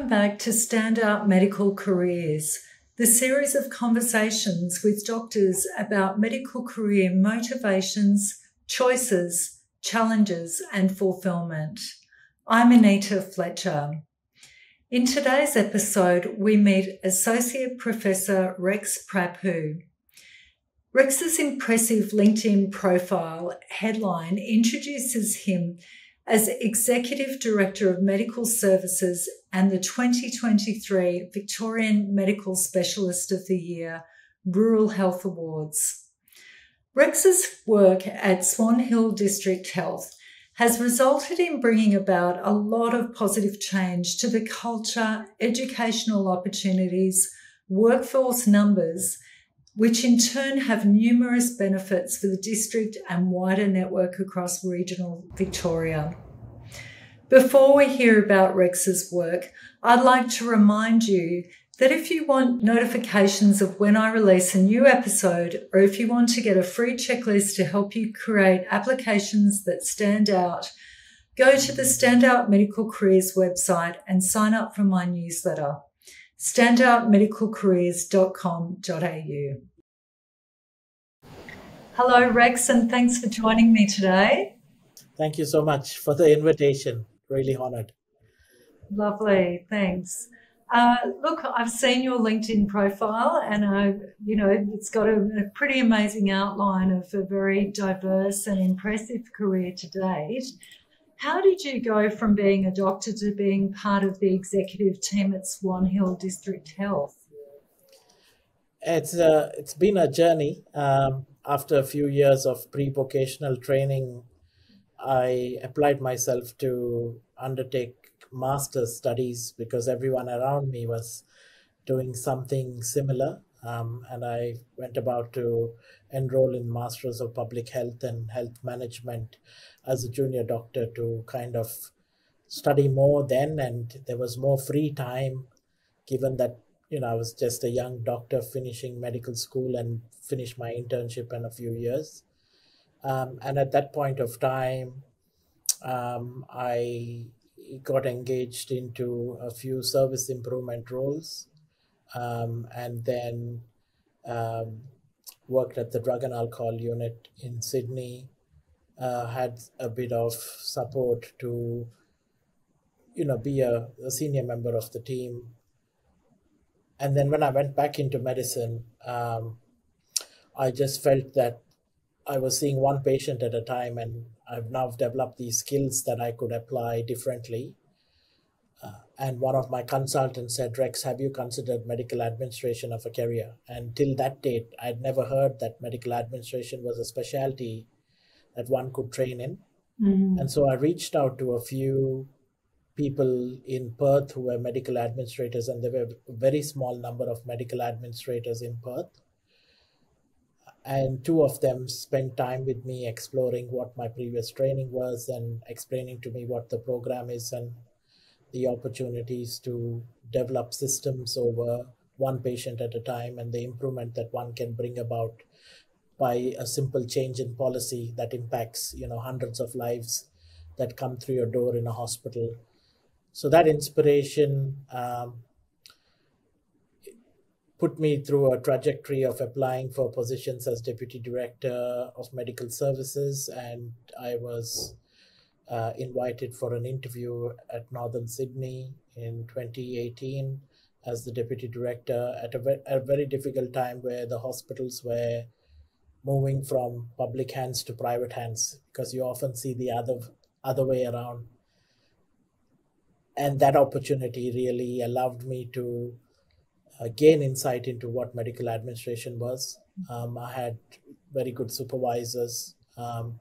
Welcome back to Standout Medical Careers, the series of conversations with doctors about medical career motivations, choices, challenges, and fulfillment. I'm Anita Fletcher. In today's episode, we meet Associate Professor Rex Prabhu. Rex's impressive LinkedIn profile headline introduces him as Executive Director of Medical Services and the 2023 Victorian Medical Specialist of the Year Rural Health Awards. Rex's work at Swan Hill District Health has resulted in bringing about a lot of positive change to the culture, educational opportunities, workforce numbers, which in turn have numerous benefits for the district and wider network across regional Victoria. Before we hear about Rex's work, I'd like to remind you that if you want notifications of when I release a new episode, or if you want to get a free checklist to help you create applications that stand out, go to the Standout Medical Careers website and sign up for my newsletter, standoutmedicalcareers.com.au. Hello, Rex, and thanks for joining me today. Thank you so much for the invitation. Really honored. Lovely, thanks. Look, I've seen your LinkedIn profile, and it's got a pretty amazing outline of a very diverse and impressive career to date. How did you go from being a doctor to being part of the executive team at Swan Hill District Health? It's been a journey. After a few years of pre-vocational training, I applied myself to undertake master's studies because everyone around me was doing something similar. And I went about to enroll in Masters of Public Health and Health Management as a junior doctor to kind of study more then. And there was more free time given that, I was just a young doctor finishing medical school and finished my internship in a few years. And at that point of time, I got engaged into a few service improvement roles, and then worked at the drug and alcohol unit in Sydney. Had a bit of support to, be a senior member of the team. And then when I went back into medicine, I just felt that I was seeing one patient at a time, and I've now developed these skills that I could apply differently. And one of my consultants said, Rex, have you considered medical administration of a career? And till that date, I'd never heard that medical administration was a specialty that one could train in. Mm-hmm. And so I reached out to a few people in Perth who were medical administrators, and there were a very small number of medical administrators in Perth. And two of them spent time with me exploring what my previous training was and explaining to me what the program is and the opportunities to develop systems over one patient at a time and the improvement that one can bring about by a simple change in policy that impacts, hundreds of lives that come through your door in a hospital. So that inspiration put me through a trajectory of applying for positions as Deputy Director of Medical Services, and I was invited for an interview at Northern Sydney in 2018 as the Deputy Director at a very difficult time where the hospitals were moving from public hands to private hands, because you often see the other way around. And that opportunity really allowed me to gain insight into what medical administration was. I had very good supervisors and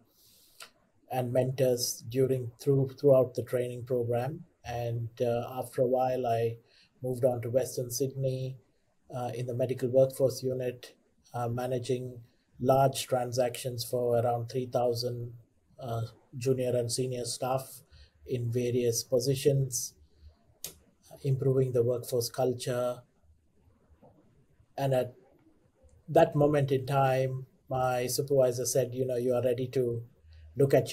mentors throughout the training program. And after a while, I moved on to Western Sydney in the medical workforce unit, managing large transactions for around 3,000 junior and senior staff in various positions, improving the workforce culture. And at that moment in time, my supervisor said, you are ready to look at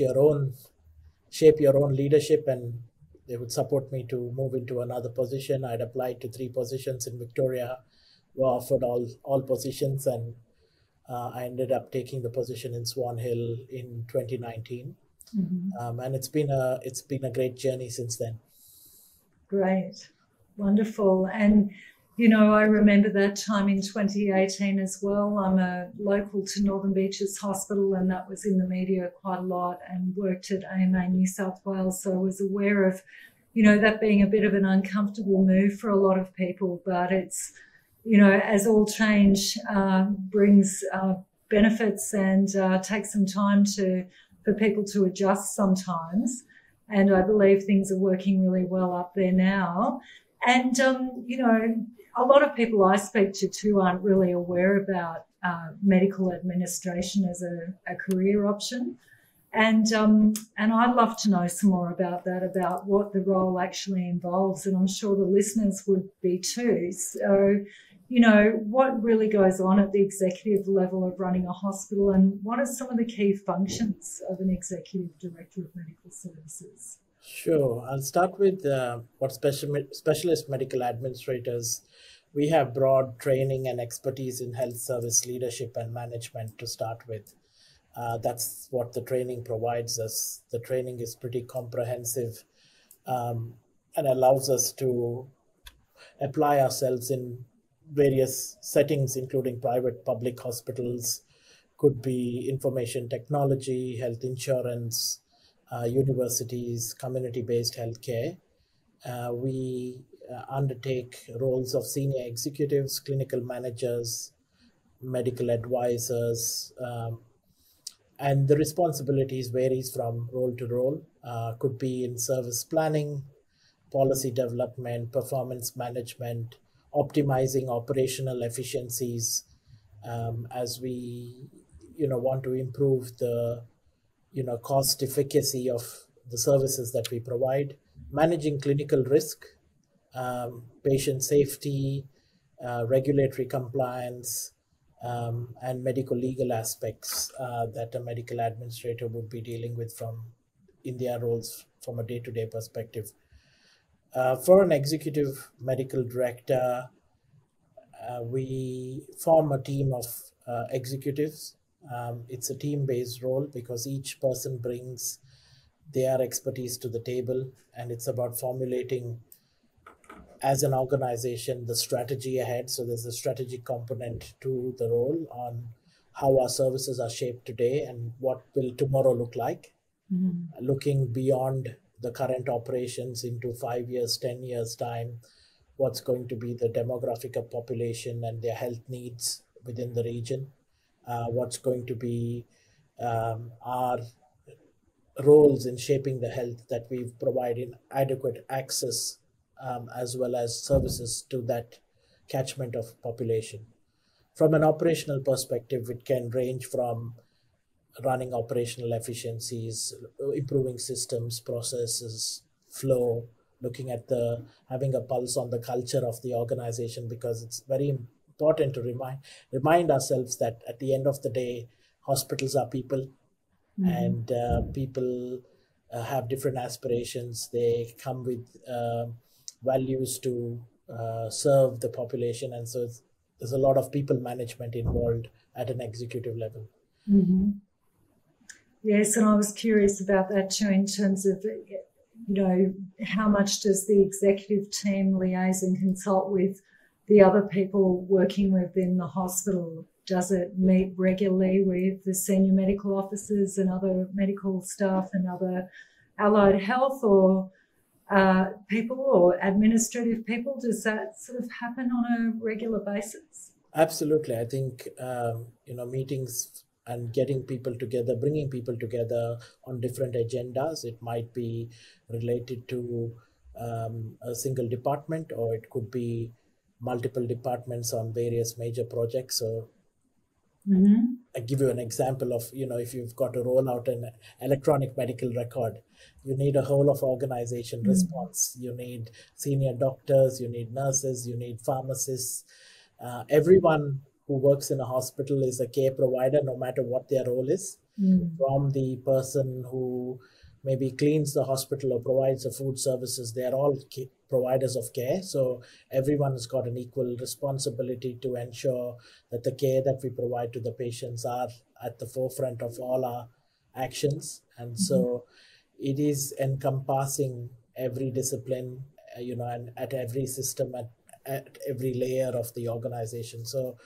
shape your own leadership and they would support me to move into another position. I'd applied to 3 positions in Victoria, were offered all positions, and I ended up taking the position in Swan Hill in 2019. And it's been a great journey since then. Great, wonderful. And I remember that time in 2018 as well. I'm a local to Northern Beaches Hospital, and that was in the media quite a lot, and worked at AMA New South Wales. So I was aware of, that being a bit of an uncomfortable move for a lot of people. But it's, as all change brings benefits and takes some time for people to adjust sometimes. And I believe things are working really well up there now. And, a lot of people I speak to too aren't really aware about medical administration as a career option. And I'd love to know some more about that, about what the role actually involves. And I'm sure the listeners would be too. So, what really goes on at the executive level of running a hospital, and what are some of the key functions of an executive director of medical services? Sure. I'll start with what specialist medical administrators. We have broad training and expertise in health service leadership and management to start with. That's what the training provides us. The training is pretty comprehensive and allows us to apply ourselves in various settings, including private, public hospitals, could be information technology, health insurance, universities, community-based healthcare. We undertake roles of senior executives, clinical managers, medical advisors, and the responsibilities varies from role to role. Could be in service planning, policy development, performance management, optimizing operational efficiencies as we want to improve the cost efficacy of the services that we provide, managing clinical risk, patient safety, regulatory compliance, and medical legal aspects that a medical administrator would be dealing with in their roles from a day-to-day perspective. For an executive medical director, we form a team of executives. It's a team-based role because each person brings their expertise to the table, and it's about formulating as an organization the strategy ahead. So there's a strategic component to the role on how our services are shaped today and what will tomorrow look like. Looking beyond the current operations into 5 years, 10 years time, what's going to be the demographic of population and their health needs within the region, what's going to be our roles in shaping the health that we provide in adequate access as well as services to that catchment of population. From an operational perspective, it can range from running operational efficiencies, improving systems, processes, flow, looking at having a pulse on the culture of the organization, because it's very important to remind ourselves that at the end of the day, hospitals are people, and people have different aspirations. They come with values to serve the population, and so there's a lot of people management involved at an executive level. Yes, and I was curious about that too, in terms of, how much does the executive team liaise and consult with the other people working within the hospital? Does it meet regularly with the senior medical officers and other medical staff and other allied health or people or administrative people? Does that sort of happen on a regular basis? Absolutely. I think, meetings and getting people together, bringing people together on different agendas. It might be related to a single department, or it could be multiple departments on various major projects. So I give you an example of, if you've got to roll out an electronic medical record, you need a whole of organization response. You need senior doctors, you need nurses, you need pharmacists. Everyone who works in a hospital is a care provider, no matter what their role is. From the person who maybe cleans the hospital or provides the food services, they are all providers of care. So everyone has got an equal responsibility to ensure that the care that we provide to the patients are at the forefront of all our actions. And so it is encompassing every discipline, and at every system, at every layer of the organization. So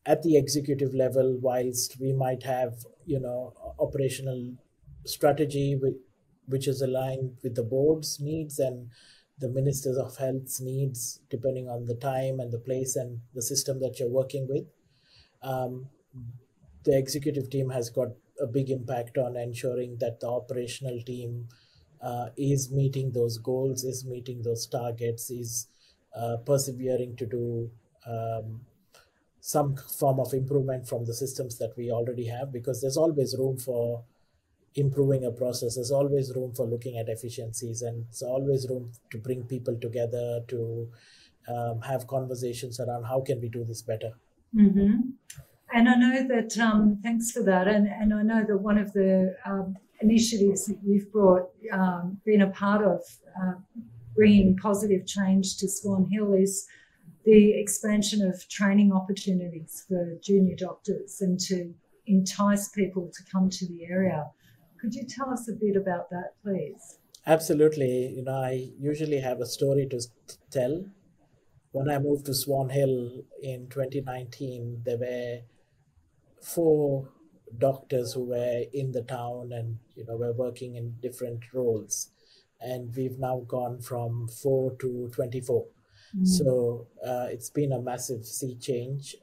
at the executive level, whilst we might have, operational strategy which is aligned with the board's needs and the ministers of health's needs, depending on the time and the place and the system that you're working with, um, the executive team has got a big impact on ensuring that the operational team is meeting those goals, is meeting those targets, is persevering to do some form of improvement from the systems that we already have, because there's always room for improving a process. There's always room for looking at efficiencies, and there's always room to bring people together to have conversations around how can we do this better. Mm-hmm. And I know that, thanks for that. And I know that one of the initiatives that you've been a part of, bringing positive change to Swan Hill, is the expansion of training opportunities for junior doctors and to entice people to come to the area. Could you tell us a bit about that, please? Absolutely. I usually have a story to tell. When I moved to Swan Hill in 2019, there were 4 doctors who were in the town and were working in different roles, and we've now gone from 4 to 24. So it's been a massive sea change.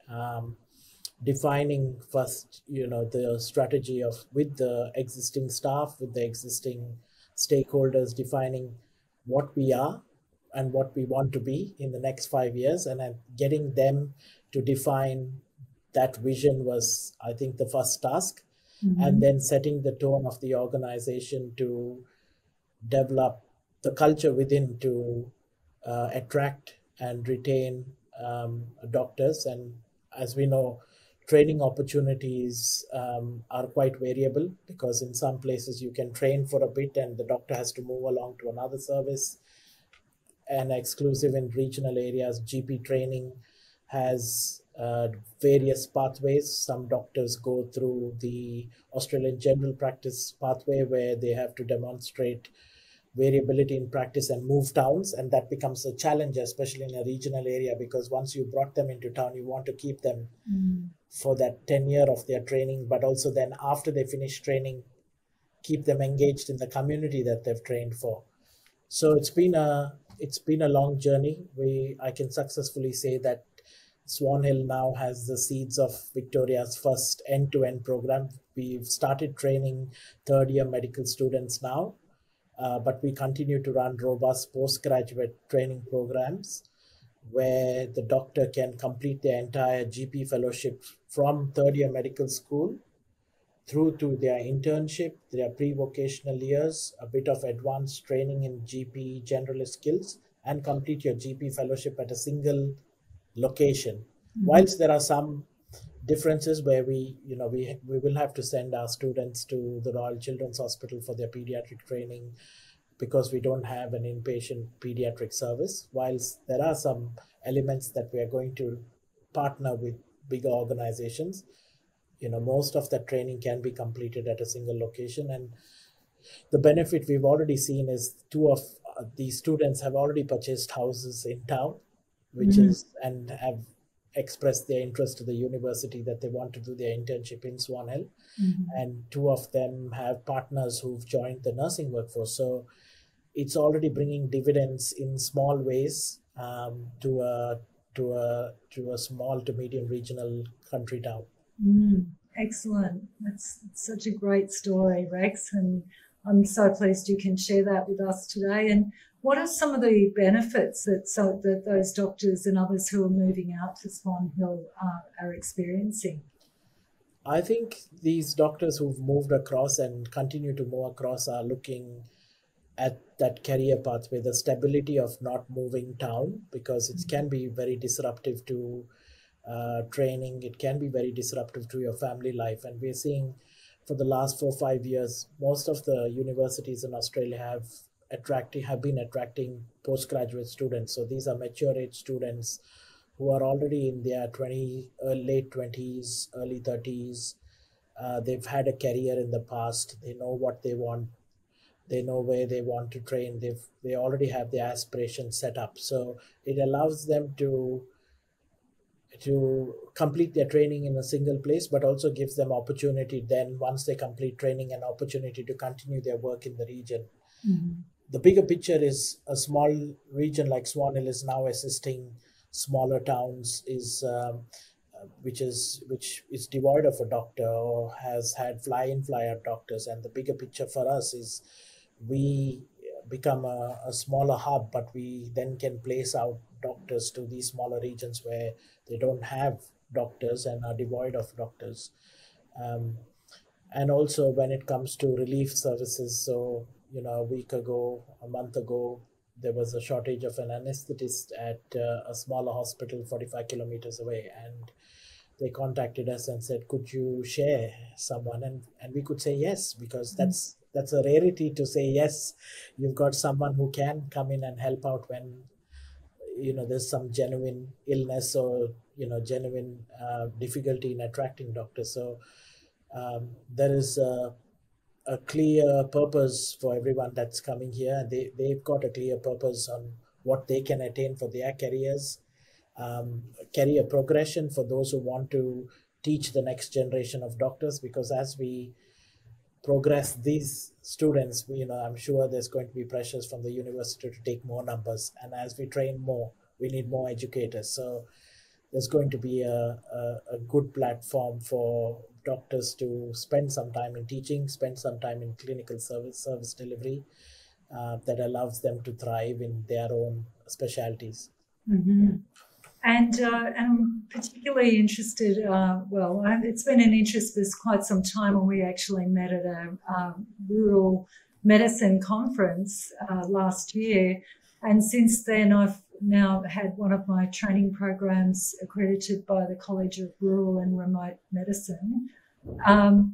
Defining first, the strategy of with the existing staff, with the existing stakeholders, defining what we are and what we want to be in the next 5 years, and then getting them to define that vision was, I think, the first task. And then setting the tone of the organization to develop the culture within to attract and retain doctors. And as we know, training opportunities are quite variable, because in some places you can train for a bit and the doctor has to move along to another service. And exclusive in regional areas, GP training has various pathways. Some doctors go through the Australian general practice pathway, where they have to demonstrate variability in practice and move towns, and that becomes a challenge, especially in a regional area, because once you brought them into town, you want to keep them for that 10 year of their training, but also then after they finish training, keep them engaged in the community that they've trained for. So it's been a long journey. I can successfully say that Swan Hill now has the seeds of Victoria's first end-to-end program. We've started training 3rd-year medical students now, but we continue to run robust postgraduate training programs where the doctor can complete their entire GP fellowship from 3rd-year medical school through to their internship, their pre-vocational years, a bit of advanced training in GP generalist skills, and complete your GP fellowship at a single location. Whilst there are some differences where we will have to send our students to the Royal Children's Hospital for their pediatric training, because we don't have an inpatient pediatric service. Whilst there are some elements that we are going to partner with bigger organizations, most of that training can be completed at a single location. And the benefit we've already seen is 2 of these students have already purchased houses in town, and have expressed their interest to the university that they want to do their internship in Swan Hill. And 2 of them have partners who've joined the nursing workforce. So it's already bringing dividends in small ways to a small to medium regional country town. Excellent. That's such a great story, Rex, and I'm so pleased you can share that with us today. And what are some of the benefits that those doctors and others who are moving out to Swan Hill are experiencing? I think these doctors who've moved across and continue to move across are looking at that career pathway, the stability of not moving town, because it can be very disruptive to training. It can be very disruptive to your family life. And we're seeing for the last 4 or 5 years, most of the universities in Australia have been attracting postgraduate students. So these are mature age students who are already in their late 20s, early 30s. They've had a career in the past. They know what they want. They know where they want to train. They already have their aspirations set up. So it allows them to complete their training in a single place, but also gives them opportunity then, once they complete training, an opportunity to continue their work in the region. Mm-hmm. The bigger picture is a small region like Swan Hill is now assisting smaller towns, which is devoid of a doctor or has had fly-in fly-out doctors. And the bigger picture for us is we become a smaller hub, but we then can place out doctors to these smaller regions where they don't have doctors and are devoid of doctors. Um, and also when it comes to relief services, so a month ago, there was a shortage of an anesthetist at a smaller hospital 45 kilometers away, and they contacted us and said, could you share someone? And we could say yes, because that's a rarity to say yes. You've got someone who can come in and help out when there's some genuine illness or genuine difficulty in attracting doctors. So there is a clear purpose for everyone that's coming here. They've got a clear purpose on what they can attain for their careers, career progression for those who want to teach the next generation of doctors, because as we progress these students, I'm sure there's going to be pressures from the university to take more numbers, and as we train more, we need more educators. So there's going to be a good platform for doctors to spend some time in teaching, spend some time in clinical service delivery, that allows them to thrive in their own specialties. Mm-hmm. And I'm particularly interested, it's been an interest for quite some time when we actually met at a rural medicine conference last year. And since then, I've now had one of my training programs accredited by the College of Rural and Remote Medicine. Does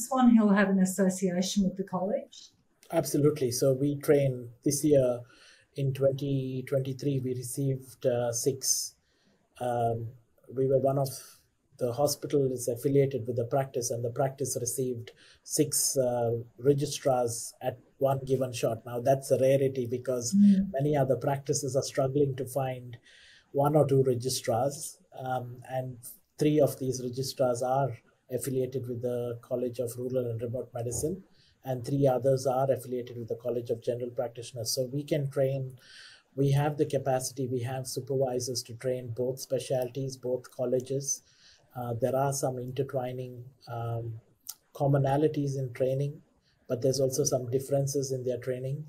Swan Hill have an association with the college? Absolutely. So we train this year. In 2023, we received 6. We were one of the hospital is affiliated with the practice, and the practice received 6 registrars at one given shot. Now that's a rarity, because many other practices are struggling to find 1 or 2 registrars, and 3 of these registrars are affiliated with the College of Rural and Remote Medicine, and 3 others are affiliated with the College of General Practitioners. So we can train, we have the capacity, we have supervisors to train both specialties, both colleges. There are some intertwining commonalities in training, but there's also some differences in their training.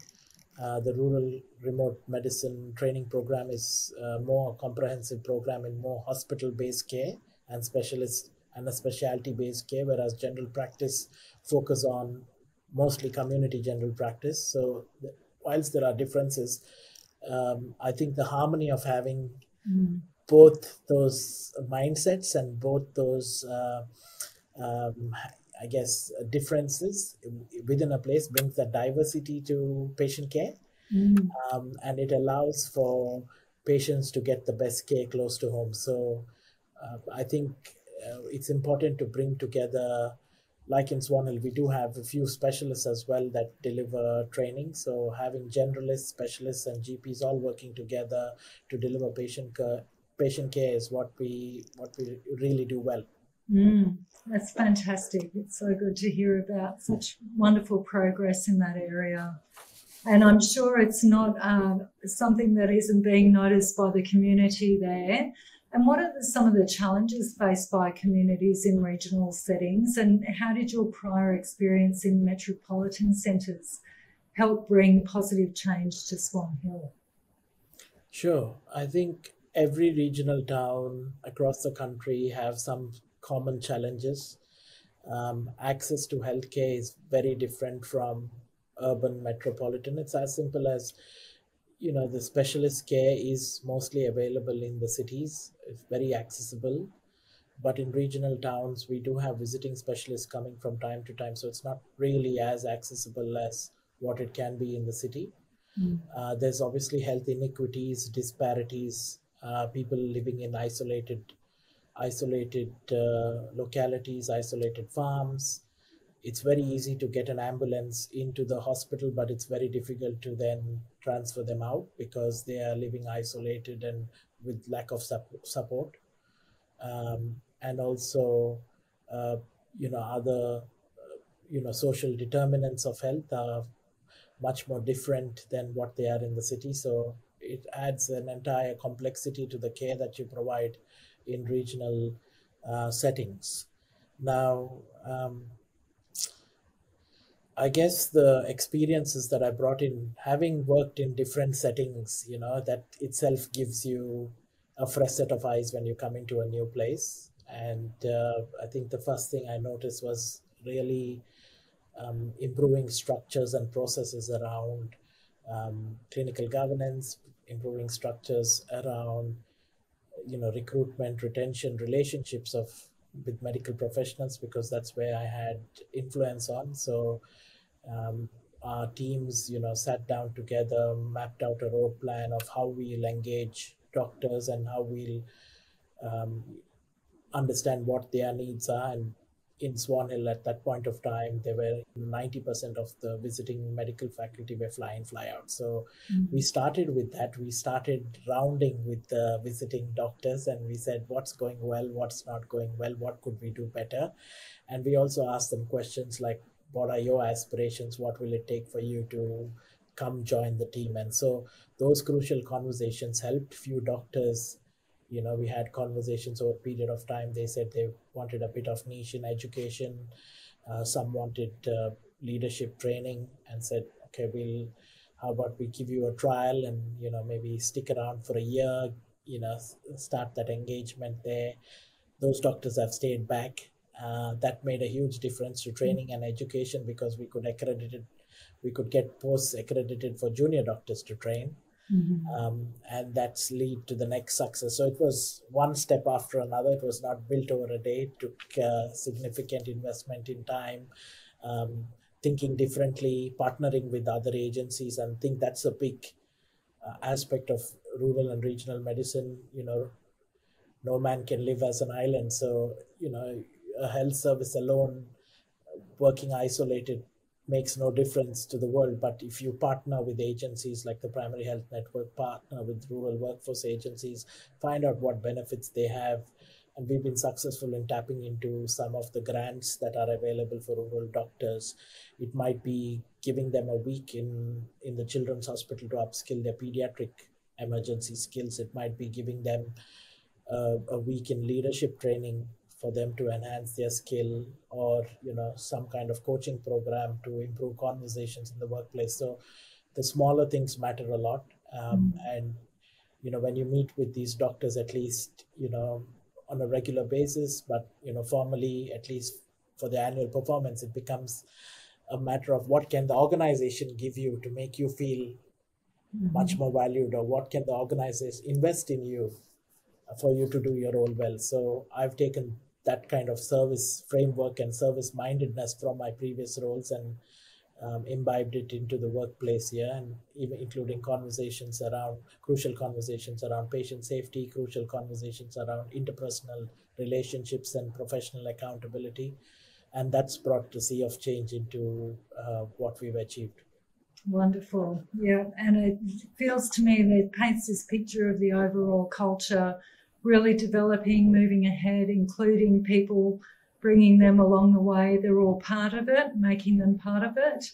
The Rural Remote Medicine training program is a more comprehensive program in more hospital-based care and specialist and a specialty-based care, whereas general practice focus on mostly community general practice. So whilst there are differences, I think the harmony of having both those mindsets and both those, I guess, differences within a place brings that diversity to patient care. And it allows for patients to get the best care close to home. So I think it's important to bring together, like in Swan Hill, we do have a few specialists as well that deliver training. So having generalists, specialists, and GPs all working together to deliver patient care is what we really do well. That's fantastic. It's so good to hear about such wonderful progress in that area. And I'm sure it's not something that isn't being noticed by the community there. And what are some of the challenges faced by communities in regional settings, and how did your prior experience in metropolitan centres help bring positive change to Swan Hill? Sure. I think every regional town across the country have some common challenges. Access to healthcare is very different from urban metropolitan. It's as simple as the specialist care is mostly available in the cities. It's very accessible, But in regional towns, we do have visiting specialists coming from time to time, so it's not really as accessible as what it can be in the city. There's obviously health inequities, disparities, people living in isolated localities, isolated farms. It's very easy to get an ambulance into the hospital, but it's very difficult to then transfer them out because they are living isolated and with lack of support. And also, uh, other, social determinants of health are much more different than what they are in the city. So it adds an entire complexity to the care that you provide in regional settings. Now, I guess the experiences that I brought in, having worked in different settings, that itself gives you a fresh set of eyes when you come into a new place. And I think the first thing I noticed was really improving structures and processes around clinical governance, improving structures around recruitment, retention, relationships of with medical professionals, because that's where I had influence on. So um, our teams, sat down together, mapped out a road plan of how we'll engage doctors and how we'll um, understand what their needs are. And in Swan Hill at that point of time, there were 90% of the visiting medical faculty were fly out. So we started with that. We started rounding with the visiting doctors and we said, what's going well, what's not going well, what could we do better? And we also asked them questions like, what are your aspirations? What will it take for you to come join the team? And so those crucial conversations helped few doctors. We had conversations over a period of time. They said they wanted a bit of niche in education. Some wanted leadership training and said, okay, how about we give you a trial and, maybe stick around for a year, start that engagement there. Those doctors have stayed back. That made a huge difference to training and education because we could get posts accredited for junior doctors to train. And that's lead to the next success. So it was one step after another. It was not built over a day. It took significant investment in time, thinking differently, partnering with other agencies, and I think that's a big aspect of rural and regional medicine. No man can live as an island. So, a health service alone, working isolated, makes no difference to the world. But if you partner with agencies like the Primary Health Network, partner with rural workforce agencies, find out what benefits they have. And we've been successful in tapping into some of the grants that are available for rural doctors. It might be giving them a week in the children's hospital to upskill their pediatric emergency skills. It might be giving them a week in leadership training for them to enhance their skill, or some kind of coaching program to improve conversations in the workplace. So the smaller things matter a lot. And when you meet with these doctors, at least on a regular basis, but formally, at least for the annual performance, it becomes a matter of what can the organization give you to make you feel much more valued, or what can the organization invest in you for you to do your role well. So I've taken that kind of service framework and service mindedness from my previous roles and imbibed it into the workplace here, and even including crucial conversations around patient safety, crucial conversations around interpersonal relationships and professional accountability. And that's brought the sea of change into what we've achieved. Wonderful. Yeah. And it feels to me that it paints this picture of the overall culture really developing, moving ahead, including people, bringing them along the way. They're all part of it, making them part of it.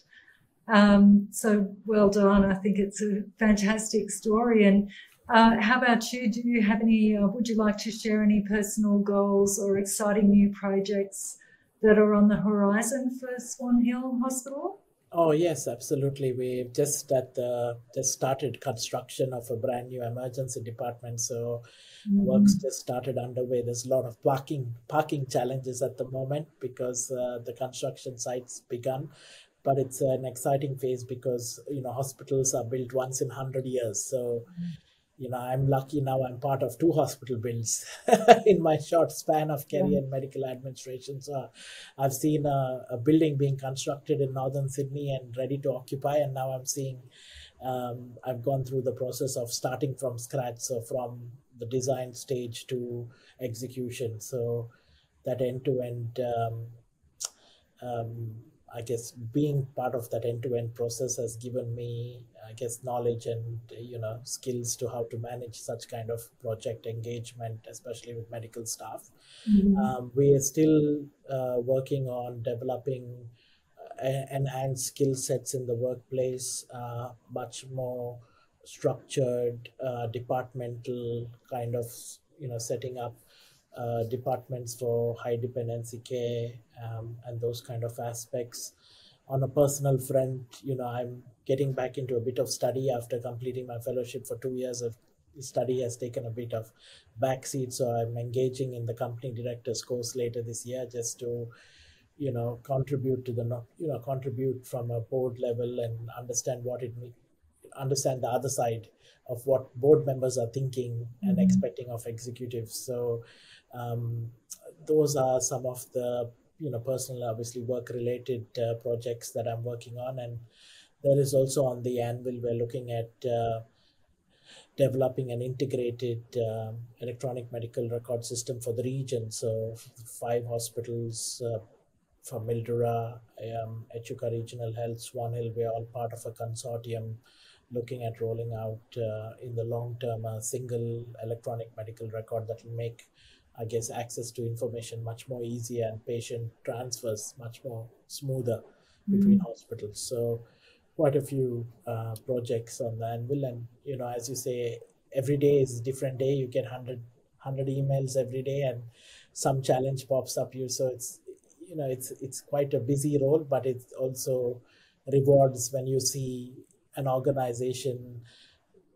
So well done. I think it's a fantastic story. And how about you? Do you have any, would you like to share any personal goals or exciting new projects that are on the horizon for Swan Hill Hospital? Oh yes, absolutely. We've just started construction of a brand new emergency department. So work's just started underway. There's a lot of parking challenges at the moment because the construction site's begun. But it's an exciting phase because hospitals are built once in 100 years. So I'm lucky now I'm part of 2 hospital builds in my short span of career in medical administration. So I've seen a building being constructed in northern Sydney and ready to occupy. And now I'm seeing, I've gone through the process of starting from scratch. So from the design stage to execution. So that end-to-end, I guess being part of that end-to-end process has given me, I guess, knowledge and, skills to how to manage such kind of project engagement, especially with medical staff. We are still working on developing enhanced skill sets in the workplace, much more structured, departmental kind of, setting up departments for high dependency care, and those kind of aspects. On a personal front, I'm getting back into a bit of study after completing my fellowship for 2 years. Of study has taken a bit of backseat, so I'm engaging in the company director's course later this year, just to contribute to the contribute from a board level and understand what it means, understand the other side of what board members are thinking and expecting of executives. So those are some of the personal, obviously work related projects that I'm working on. And there is also on the anvil, we're looking at developing an integrated electronic medical record system for the region. So 5 hospitals from Mildura, Echuca Regional Health, Swan Hill, we're all part of a consortium looking at rolling out in the long term a single electronic medical record that will make, I guess, access to information much more easier and patient transfers much more smoother between hospitals. So quite a few projects on the anvil. And, as you say, every day is a different day. You get 100 emails every day and some challenge pops up you. So it's quite a busy role, but it also rewards when you see an organization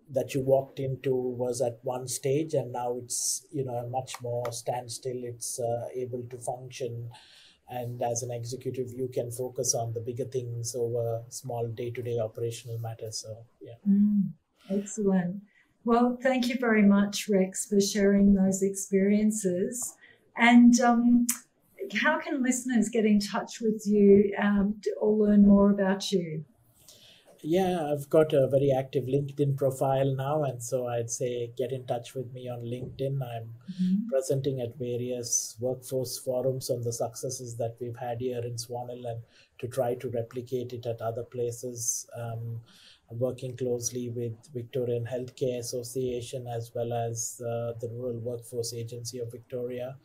that you walked into was at one stage and now it's much more standstill. It's able to function, and as an executive you can focus on the bigger things over small day-to-day operational matters. So Excellent. Well, thank you very much, Rex, for sharing those experiences. And how can listeners get in touch with you or learn more about you? Yeah, I've got a very active LinkedIn profile now, and so I'd say get in touch with me on LinkedIn. I'm presenting at various workforce forums on the successes that we've had here in Swan Hill and to try to replicate it at other places. I'm working closely with Victorian Healthcare Association as well as the Rural Workforce Agency of Victoria,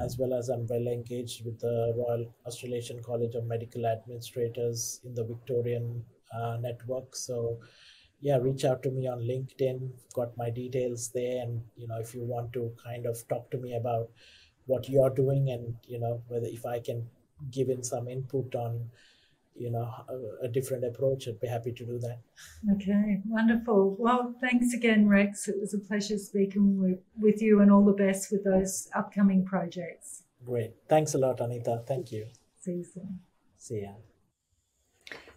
as well as I'm well engaged with the Royal Australasian College of Medical Administrators in the Victorian network. So yeah, reach out to me on LinkedIn. Got my details there, and if you want to kind of talk to me about what you're doing and whether if I can give in some input on a different approach, I'd be happy to do that. Okay, wonderful. Well, thanks again, Rex. It was a pleasure speaking with you, and all the best with those upcoming projects. Great. Thanks a lot, Anita. Thank you. See you soon. See ya.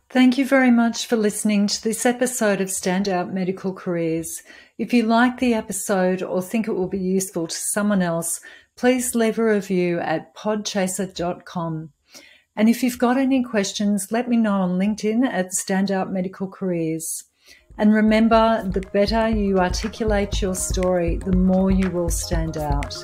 Thank you very much for listening to this episode of Standout Medical Careers. If you like the episode or think it will be useful to someone else, please leave a review at podchaser.com. And if you've got any questions, let me know on LinkedIn at Standout Medical Careers. And remember, the better you articulate your story, the more you will stand out.